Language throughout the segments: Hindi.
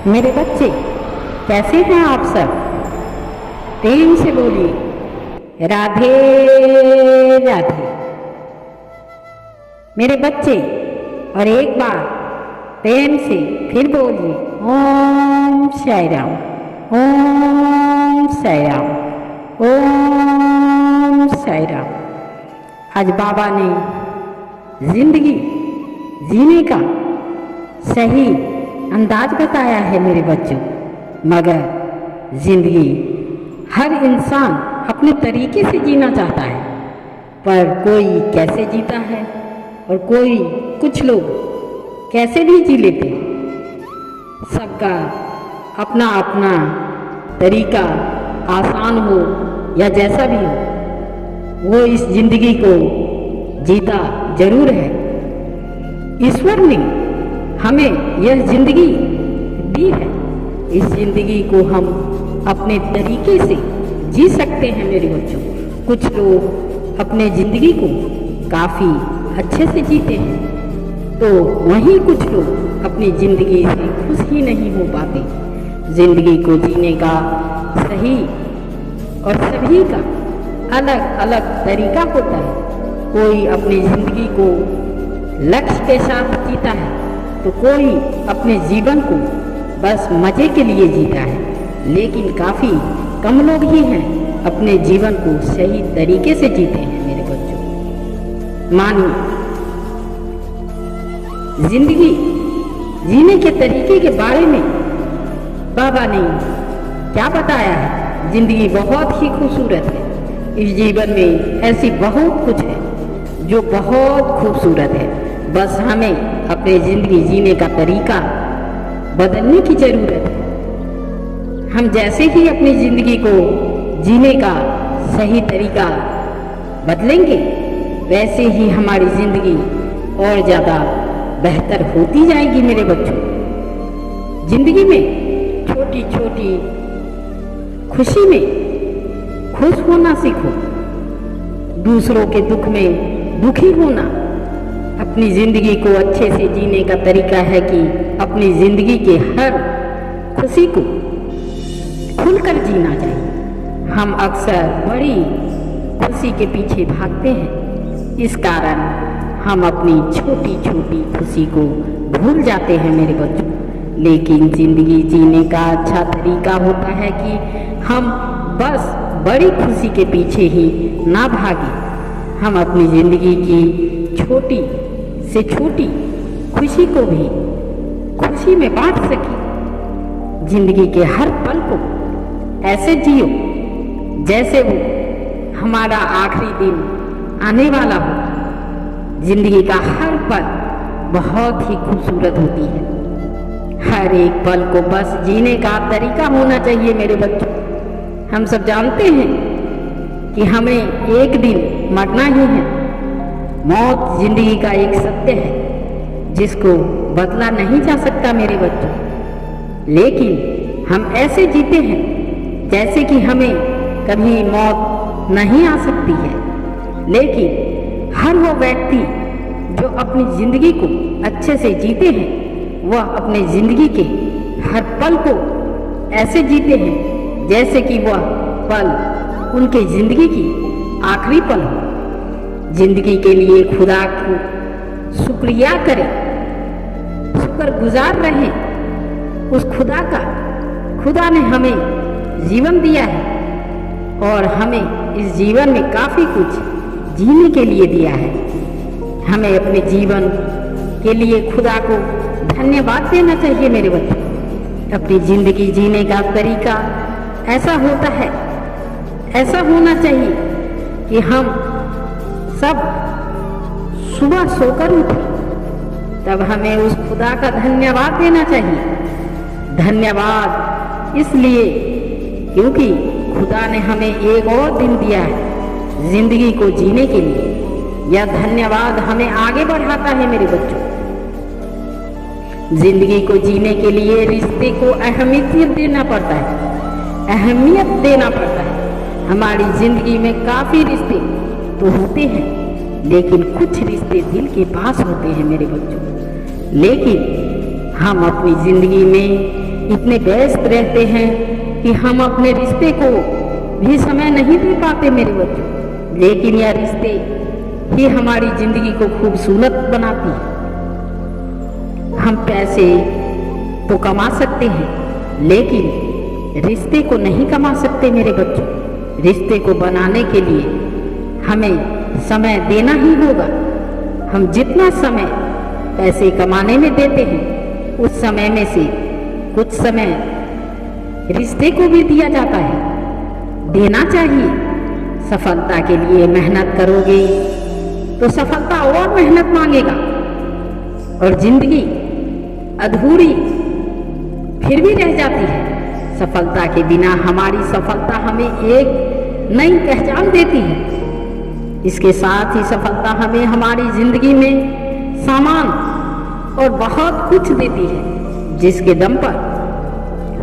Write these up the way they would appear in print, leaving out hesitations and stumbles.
मेरे बच्चे कैसे हैं आप सब? प्रेम से बोलिए राधे राधे। मेरे बच्चे और एक बार प्रेम से फिर बोलिए ओम साई राम, ओम साई राम, ओम साई राम। आज बाबा ने जिंदगी जीने का सही अंदाज बताया है मेरे बच्चों, मगर जिंदगी हर इंसान अपने तरीके से जीना चाहता है, पर कोई कैसे जीता है और कोई कुछ लोग कैसे भी जी लेते हैं। सबका अपना अपना तरीका, आसान हो या जैसा भी हो, वो इस जिंदगी को जीता जरूर है। ईश्वर ने हमें यह जिंदगी दी है, इस जिंदगी को हम अपने तरीके से जी सकते हैं मेरे बच्चों। कुछ लोग अपने जिंदगी को काफ़ी अच्छे से जीते हैं, तो वहीं कुछ लोग अपनी ज़िंदगी से खुश ही नहीं हो पाते। ज़िंदगी को जीने का सही और सभी का अलग अलग तरीका होता है। कोई अपनी ज़िंदगी को लक्ष्य के साथ जीता है, तो कोई अपने जीवन को बस मज़े के लिए जीता है। लेकिन काफ़ी कम लोग ही हैं अपने जीवन को सही तरीके से जीते हैं मेरे बच्चों। मानिए, जिंदगी जीने के तरीके के बारे में बाबा ने क्या बताया है। जिंदगी बहुत ही खूबसूरत है। इस जीवन में ऐसी बहुत कुछ है जो बहुत खूबसूरत है। बस हमें अपनी जिंदगी जीने का तरीका बदलने की जरूरत है। हम जैसे ही अपनी जिंदगी को जीने का सही तरीका बदलेंगे, वैसे ही हमारी जिंदगी और ज़्यादा बेहतर होती जाएगी मेरे बच्चों। जिंदगी में छोटी छोटी खुशी में खुश होना सीखो। दूसरों के दुख में दुखी होना अपनी जिंदगी को अच्छे से जीने का तरीका है कि अपनी जिंदगी के हर खुशी को खुलकर जीना चाहिए। हम अक्सर बड़ी खुशी के पीछे भागते हैं, इस कारण हम अपनी छोटी छोटी खुशी को भूल जाते हैं मेरे बच्चों। लेकिन जिंदगी जीने का अच्छा तरीका होता है कि हम बस बड़ी खुशी के पीछे ही ना भागें। हम अपनी जिंदगी की छोटी से छोटी खुशी को भी खुशी में बांट सकें। जिंदगी के हर पल को ऐसे जियो जैसे वो हमारा आखिरी दिन आने वाला हो। जिंदगी का हर पल बहुत ही खूबसूरत होती है। हर एक पल को बस जीने का तरीका होना चाहिए मेरे बच्चों। हम सब जानते हैं कि हमें एक दिन मरना ही है। मौत जिंदगी का एक सत्य है जिसको बदला नहीं जा सकता मेरे बच्चों। लेकिन हम ऐसे जीते हैं जैसे कि हमें कभी मौत नहीं आ सकती है। लेकिन हर वो व्यक्ति जो अपनी जिंदगी को अच्छे से जीते हैं, वह अपनी जिंदगी के हर पल को ऐसे जीते हैं जैसे कि वह पल उनके जिंदगी की आखिरी पल हो। जिंदगी के लिए खुदा को शुक्रिया करें, शुक्रगुजार रहें उस खुदा का। खुदा ने हमें जीवन दिया है और हमें इस जीवन में काफ़ी कुछ जीने के लिए दिया है। हमें अपने जीवन के लिए खुदा को धन्यवाद देना चाहिए मेरे बच्चों। अपनी ज़िंदगी जीने का तरीका ऐसा होता है, ऐसा होना चाहिए कि हम सब सुबह सोकर उठें, तब हमें उस खुदा का धन्यवाद देना चाहिए। धन्यवाद इसलिए क्योंकि खुदा ने हमें एक और दिन दिया है जिंदगी को जीने के लिए। यह धन्यवाद हमें आगे बढ़ाता है मेरे बच्चों। जिंदगी को जीने के लिए रिश्ते को अहमियत देना पड़ता है, अहमियत देना पड़ता है। हमारी जिंदगी में काफ़ी रिश्ते तो होते हैं, लेकिन कुछ रिश्ते दिल के पास होते हैं मेरे बच्चों। लेकिन हम अपनी ज़िंदगी में इतने व्यस्त रहते हैं कि हम अपने रिश्ते को भी समय नहीं दे पाते मेरे बच्चों। लेकिन यह रिश्ते ही हमारी जिंदगी को खूबसूरत बनाती है। हम पैसे तो कमा सकते हैं लेकिन रिश्ते को नहीं कमा सकते मेरे बच्चों। रिश्ते को बनाने के लिए हमें समय देना ही होगा। हम जितना समय पैसे कमाने में देते हैं उस समय में से कुछ समय रिश्ते को भी दिया जाता है, देना चाहिए। सफलता के लिए मेहनत करोगे तो सफलता और मेहनत मांगेगा और जिंदगी अधूरी फिर भी रह जाती है। सफलता के बिना हमारी सफलता हमें एक नई पहचान देती है। इसके साथ ही सफलता हमें हमारी जिंदगी में सामान और बहुत कुछ देती है, जिसके दम पर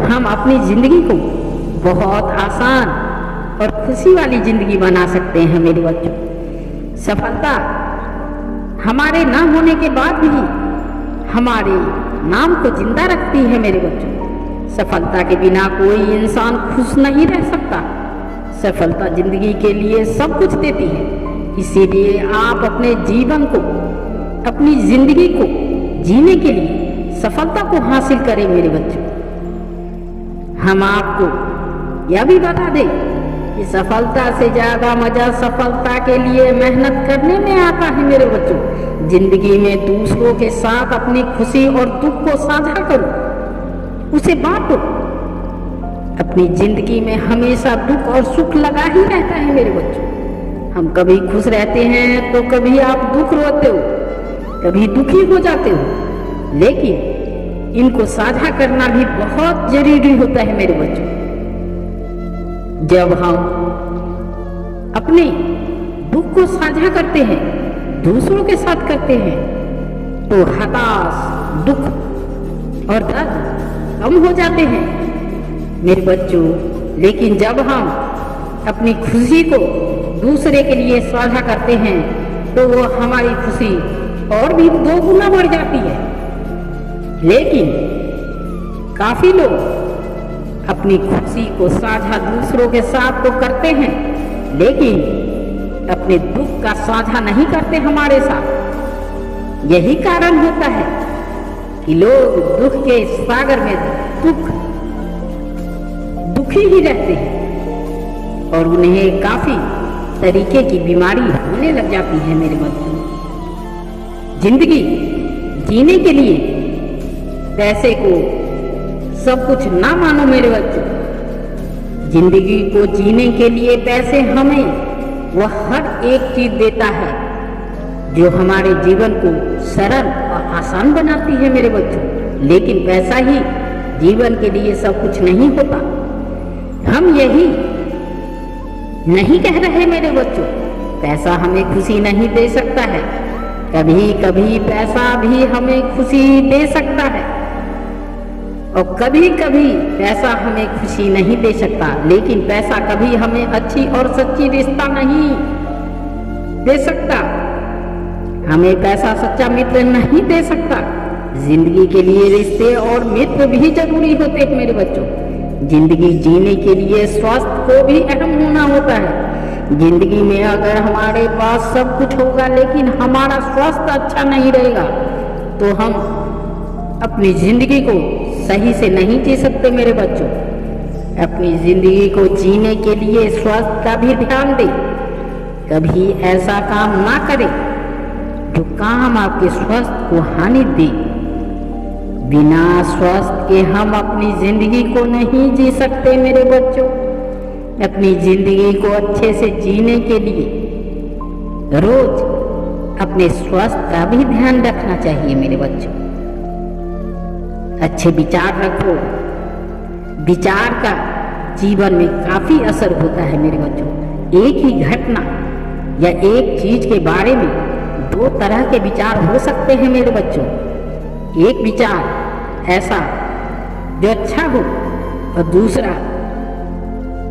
हम अपनी जिंदगी को बहुत आसान और खुशी वाली जिंदगी बना सकते हैं मेरे बच्चों। सफलता हमारे ना होने के बाद भी हमारे नाम को जिंदा रखती है मेरे बच्चों। सफलता के बिना कोई इंसान खुश नहीं रह सकता। सफलता जिंदगी के लिए सब कुछ देती है। इसीलिए आप अपने जीवन को, अपनी जिंदगी को जीने के लिए सफलता को हासिल करें मेरे बच्चों। हम आपको यह भी बता दें कि सफलता से ज्यादा मजा सफलता के लिए मेहनत करने में आता है मेरे बच्चों। जिंदगी में दूसरों के साथ अपनी खुशी और दुख को साझा करो, उसे बांटो। अपनी जिंदगी में हमेशा दुख और सुख लगा ही रहता है मेरे बच्चों। हम कभी खुश रहते हैं तो कभी आप दुख रोते हो, कभी दुखी हो जाते हो, लेकिन इनको साझा करना भी बहुत जरूरी होता है मेरे बच्चों। जब हम अपने दुख को साझा करते हैं, दूसरों के साथ करते हैं, तो हताश, दुख और दर्द कम हो जाते हैं मेरे बच्चों। लेकिन जब हम अपनी खुशी को दूसरे के लिए साझा करते हैं तो वो हमारी खुशी और भी 2 गुना बढ़ जाती है। लेकिन काफी लोग अपनी खुशी को साझा दूसरों के साथ तो करते हैं, लेकिन अपने दुख का साझा नहीं करते हमारे साथ। यही कारण होता है कि लोग दुख के सागर में दुखी ही रहते हैं और उन्हें काफी तरीके की बीमारी होने लग जाती है मेरे बच्चों। जिंदगी जीने के लिए पैसे को सब कुछ ना मानो मेरे बच्चों। जिंदगी को जीने के लिए पैसे हमें वह हर एक चीज देता है जो हमारे जीवन को सरल और आसान बनाती है मेरे बच्चों। लेकिन पैसा ही जीवन के लिए सब कुछ नहीं होता। हम यही नहीं कह रहे मेरे बच्चों, पैसा हमें खुशी नहीं दे सकता है। कभी कभी पैसा भी हमें खुशी दे सकता है और कभी कभी पैसा हमें खुशी नहीं दे सकता। लेकिन पैसा कभी हमें अच्छी और सच्ची रिश्ता नहीं दे सकता। हमें पैसा सच्चा मित्र नहीं दे सकता। जिंदगी के लिए रिश्ते और मित्र भी जरूरी होते हैं मेरे बच्चों। जिंदगी जीने के लिए स्वास्थ्य को भी अहम होना होता है। जिंदगी में अगर हमारे पास सब कुछ होगा लेकिन हमारा स्वास्थ्य अच्छा नहीं रहेगा तो हम अपनी जिंदगी को सही से नहीं जी सकते मेरे बच्चों। अपनी जिंदगी को जीने के लिए स्वास्थ्य का भी ध्यान दें। कभी ऐसा काम ना करें जो काम आपके स्वास्थ्य को हानि दे। बिना स्वास्थ्य के हम अपनी जिंदगी को नहीं जी सकते मेरे बच्चों। अपनी जिंदगी को अच्छे से जीने के लिए रोज अपने स्वास्थ्य का भी ध्यान रखना चाहिए मेरे बच्चों। अच्छे विचार रखो। विचार का जीवन में काफी असर होता है मेरे बच्चों। एक ही घटना या एक चीज के बारे में 2 तरह के विचार हो सकते हैं मेरे बच्चों। एक विचार ऐसा जो अच्छा हो और दूसरा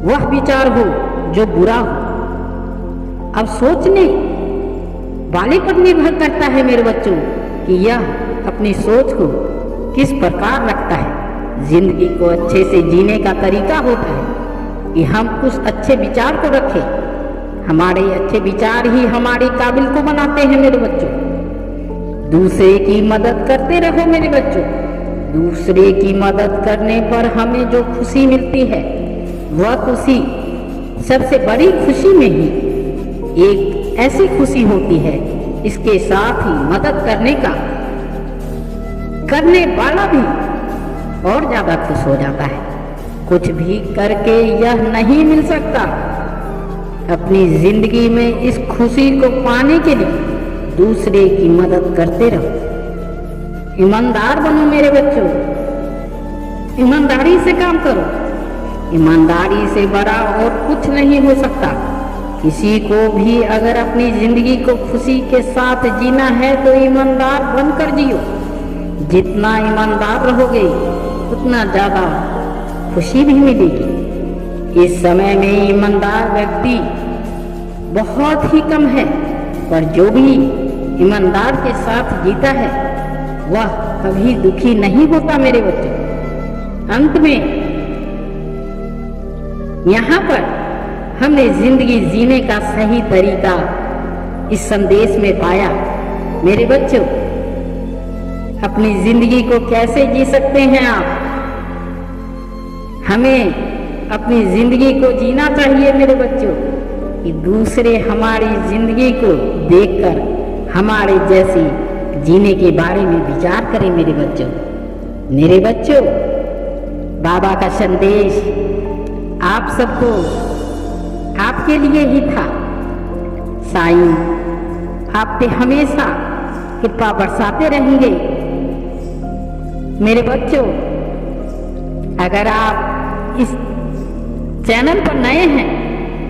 वह विचार हो जो बुरा हो। अब सोचने वाले पर निर्भर करता है मेरे बच्चों कि यह अपनी सोच को किस प्रकार रखता है। जिंदगी को अच्छे से जीने का तरीका होता है कि हम कुछ अच्छे विचार को रखें। हमारे अच्छे विचार ही हमारे काबिल को बनाते हैं मेरे बच्चों। दूसरे की मदद करते रहो मेरे बच्चों। दूसरे की मदद करने पर हमें जो खुशी मिलती है वह खुशी सबसे बड़ी खुशी में ही एक ऐसी खुशी होती है, इसके साथ ही मदद करने वाला भी और ज्यादा खुश हो जाता है। कुछ भी करके यह नहीं मिल सकता। अपनी जिंदगी में इस खुशी को पाने के लिए दूसरे की मदद करते रहो। ईमानदार बनो मेरे बच्चों। ईमानदारी से काम करो। ईमानदारी से बड़ा और कुछ नहीं हो सकता। किसी को भी अगर अपनी जिंदगी को खुशी के साथ जीना है तो ईमानदार बनकर जियो। जितना ईमानदार रहोगे उतना ज्यादा खुशी भी मिलेगी। इस समय में ईमानदार व्यक्ति बहुत ही कम है, पर जो भी ईमानदार के साथ जीता है वह कभी दुखी नहीं होता मेरे बच्चे। अंत में यहाँ पर हमने जिंदगी जीने का सही तरीका इस संदेश में पाया। मेरे बच्चों, अपनी जिंदगी को कैसे जी सकते हैं आप? हमें अपनी जिंदगी को जीना चाहिए मेरे बच्चों, कि दूसरे हमारी जिंदगी को देखकर हमारे जैसी जीने के बारे में विचार करें मेरे बच्चों। मेरे बच्चों, बाबा का संदेश आप सबको आपके लिए ही था। साईं आप पे हमेशा कृपा बरसाते रहेंगे। मेरे बच्चों, अगर आप इस चैनल पर नए हैं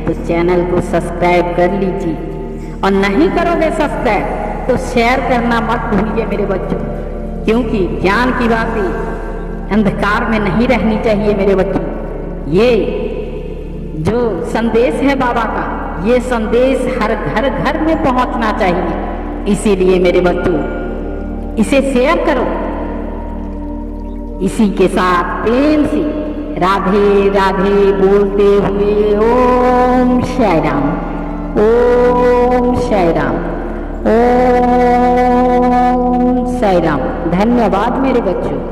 तो चैनल को सब्सक्राइब कर लीजिए, और नहीं करोगे सब्सक्राइब तो शेयर करना मत भूलिए मेरे बच्चों, क्योंकि ज्ञान की बातें अंधकार में नहीं रहनी चाहिए मेरे बच्चों। ये जो संदेश है बाबा का, ये संदेश हर घर घर में पहुंचना चाहिए। इसीलिए मेरे बच्चों इसे शेयर करो। इसी के साथ प्रेम से राधे राधे बोलते हुए ओम साई राम, ओम साई राम, ओम साई राम। धन्यवाद मेरे बच्चों।